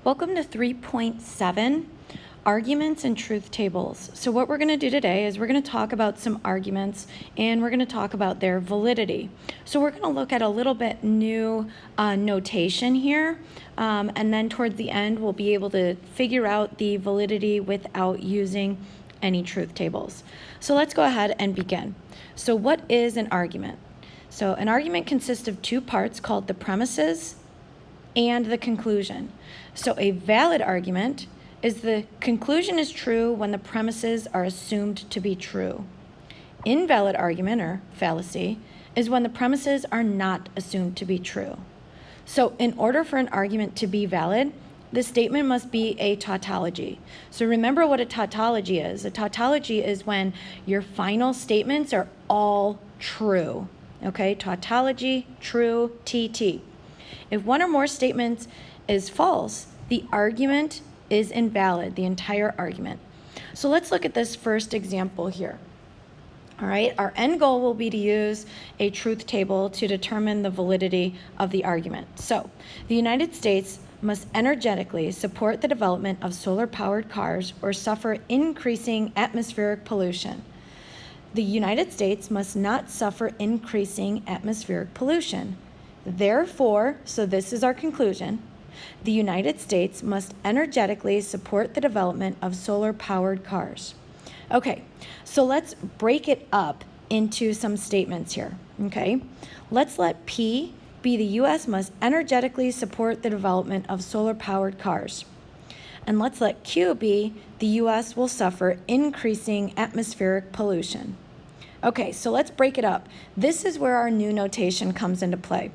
Welcome to 3.7, Arguments and Truth Tables. So what we're going to do today is we're going to talk about some arguments and we're going to talk about their validity. So we're going to look at a little bit new notation here, and then towards the end we'll be able to figure out the validity without using any truth tables. So let's go ahead and begin. So what is an argument? So an argument consists of two parts called the premises and the conclusion. So a valid argument is the conclusion is true when the premises are assumed to be true. Invalid argument, or fallacy, is when the premises are not assumed to be true. So in order for an argument to be valid, the statement must be a tautology. So remember what a tautology is. A tautology is when your final statements are all true. Okay, tautology, true, TT. If one or more statements is false, the argument is invalid, the entire argument. So let's look at this first example here. All right, our end goal will be to use a truth table to determine the validity of the argument. So the United States must energetically support the development of solar-powered cars or suffer increasing atmospheric pollution. The United States must not suffer increasing atmospheric pollution. Therefore, so this is our conclusion, the United States must energetically support the development of solar-powered cars. Okay, so let's break it up into some statements here, okay? Let's let P be the U.S. must energetically support the development of solar-powered cars. And let's let Q be the U.S. will suffer increasing atmospheric pollution. Okay, so let's break it up. This is where our new notation comes into play.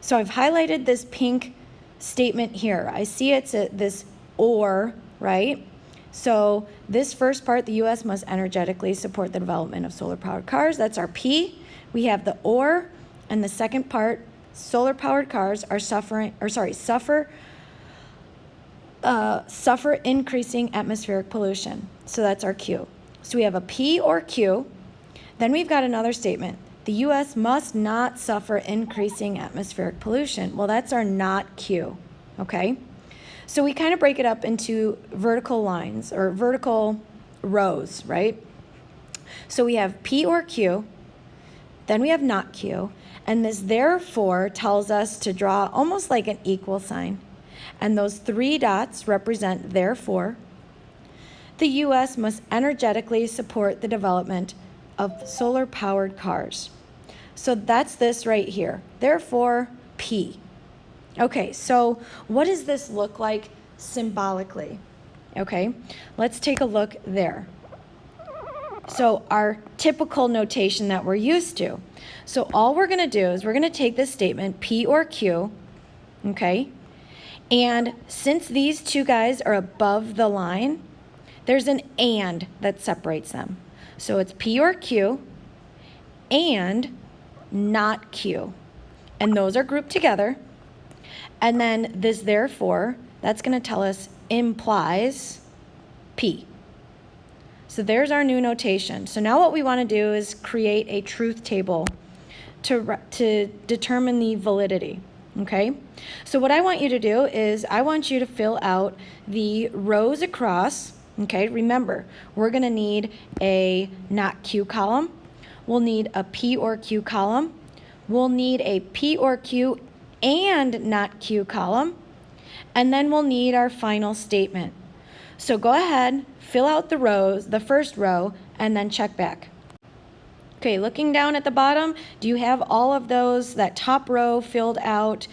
So I've highlighted this pink statement here. I see it's this or, right? So this first part, the U.S. must energetically support the development of solar-powered cars. That's our P. We have the or, and the second part, solar-powered cars are suffer increasing atmospheric pollution. So that's our Q. So we have a P or Q. Then we've got another statement. The U.S. must not suffer increasing atmospheric pollution. Well, that's our not Q, okay? So we kind of break it up into vertical lines or vertical rows, right? So we have P or Q, then we have not Q, and this therefore tells us to draw almost like an equal sign. And those three dots represent therefore. The U.S. must energetically support the development of solar-powered cars. So that's this right here. Therefore, P. Okay, so what does this look like symbolically? Okay, let's take a look there. So our typical notation that we're used to. So all we're going to do is we're going to take this statement, P or Q, okay? And since these two guys are above the line, there's an and that separates them. So it's P or Q and not Q. And those are grouped together. And then this therefore, that's going to tell us implies P. So there's our new notation. So now what we want to do is create a truth table to determine the validity. Okay? So what I want you to do is I want you to fill out the rows across. Okay, remember, we're going to need a not Q column. We'll need a P or Q column. We'll need a P or Q and not Q column. And then we'll need our final statement. So go ahead, fill out the rows, the first row, and then check back. Okay, looking down at the bottom, do you have all of those, that top row filled out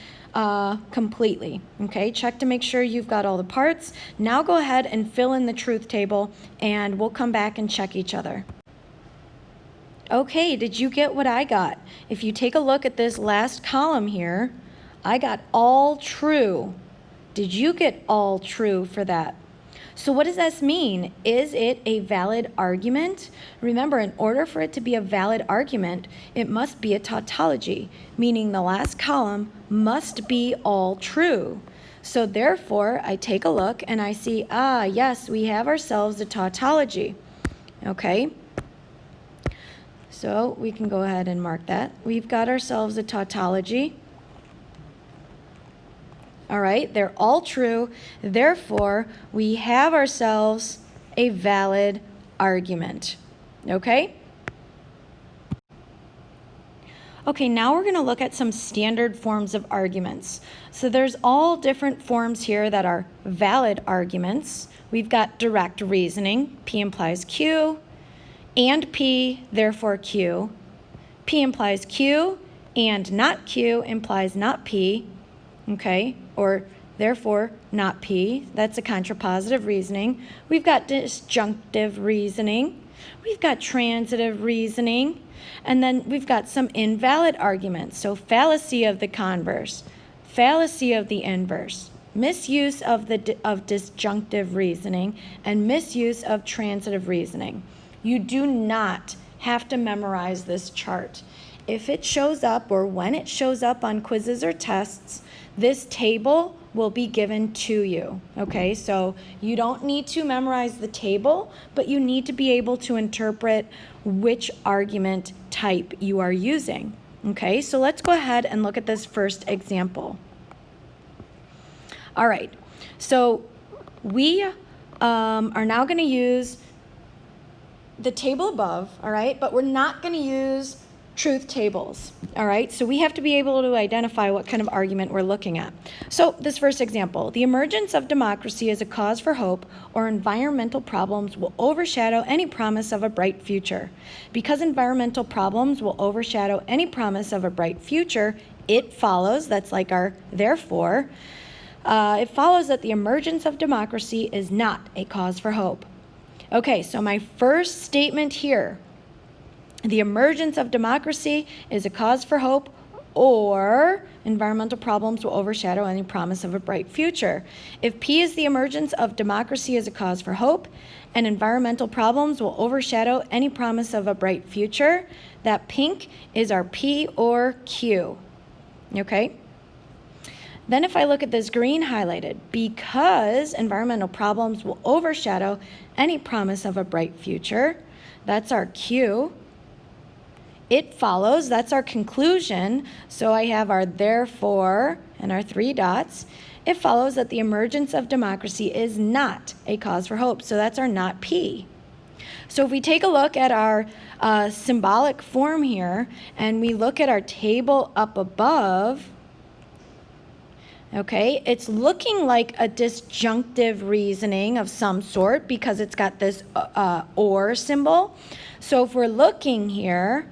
completely? Okay, check to make sure you've got all the parts. Now go ahead and fill in the truth table and we'll come back and check each other. Okay, did you get what I got? If you take a look at this last column here, I got all true. Did you get all true for that? So what does this mean? Is it a valid argument? Remember, in order for it to be a valid argument, it must be a tautology, meaning the last column must be all true. So therefore, I take a look and I see, yes, we have ourselves a tautology. Okay? So we can go ahead and mark that. We've got ourselves a tautology. All right, they're all true. Therefore, we have ourselves a valid argument. Okay? Okay, now we're going to look at some standard forms of arguments. So there's all different forms here that are valid arguments. We've got direct reasoning, P implies Q, and P, therefore Q. P implies Q, and not Q implies not P, okay? Or therefore not P. That's a contrapositive reasoning. We've got disjunctive reasoning. We've got transitive reasoning. And then we've got some invalid arguments. So fallacy of the converse, fallacy of the inverse, misuse of disjunctive reasoning, and misuse of transitive reasoning. You do not have to memorize this chart. If it shows up or when it shows up on quizzes or tests, this table will be given to you, okay? So you don't need to memorize the table, but you need to be able to interpret which argument type you are using, okay? So let's go ahead and look at this first example. All right, so we are now going to use the table above, all right? But we're not going to use truth tables, all right? So we have to be able to identify what kind of argument we're looking at. So this first example, the emergence of democracy as a cause for hope or environmental problems will overshadow any promise of a bright future. Because environmental problems will overshadow any promise of a bright future, it follows, that's like our therefore, it follows that the emergence of democracy is not a cause for hope. Okay, so my first statement here, the emergence of democracy is a cause for hope, or environmental problems will overshadow any promise of a bright future. If P is the emergence of democracy as a cause for hope, and environmental problems will overshadow any promise of a bright future, that pink is our P or Q. Okay? Then if I look at this green highlighted, because environmental problems will overshadow any promise of a bright future, that's our Q. It follows, that's our conclusion, so I have our therefore and our 3 dots. It follows that the emergence of democracy is not a cause for hope, so that's our not P. So if we take a look at our symbolic form here, and we look at our table up above, okay, it's looking like a disjunctive reasoning of some sort because it's got this or symbol. So if we're looking here,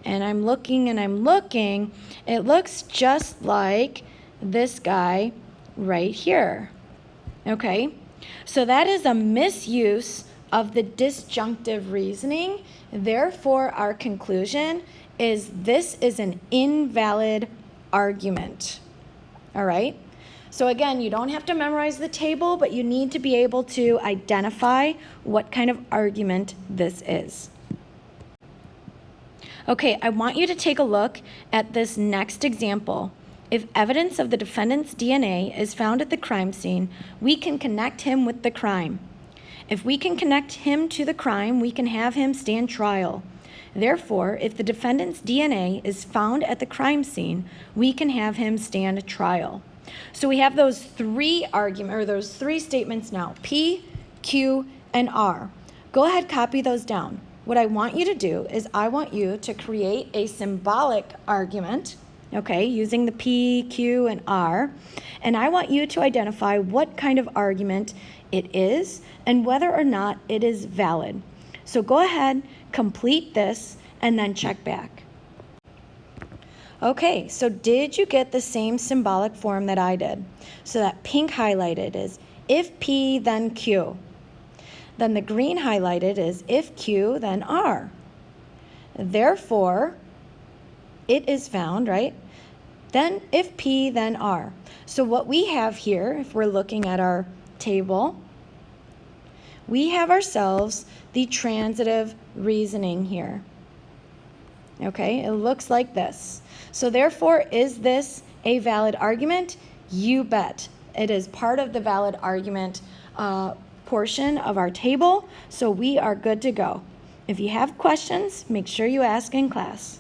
and I'm looking and I'm looking, it looks just like this guy right here, okay? So that is a misuse of the disjunctive reasoning. Therefore, our conclusion is this is an invalid argument, all right? So again, you don't have to memorize the table, but you need to be able to identify what kind of argument this is. Okay, I want you to take a look at this next example. If evidence of the defendant's DNA is found at the crime scene, we can connect him with the crime. If we can connect him to the crime, we can have him stand trial. Therefore, if the defendant's DNA is found at the crime scene, we can have him stand trial. So we have those three statements now, P, Q, and R. Go ahead, copy those down. What I want you to do is I want you to create a symbolic argument, okay, using the P, Q, and R, and I want you to identify what kind of argument it is and whether or not it is valid. So go ahead, complete this, and then check back. Okay, so did you get the same symbolic form that I did? So that pink highlighted is if P, then Q. Then the green highlighted is if Q, then R. Therefore, it is found, right? Then if P, then R. So what we have here, if we're looking at our table, we have ourselves the transitive reasoning here. Okay, it looks like this. So therefore, is this a valid argument? You bet. It is part of the valid argument portion of our table, so we are good to go. If you have questions, make sure you ask in class.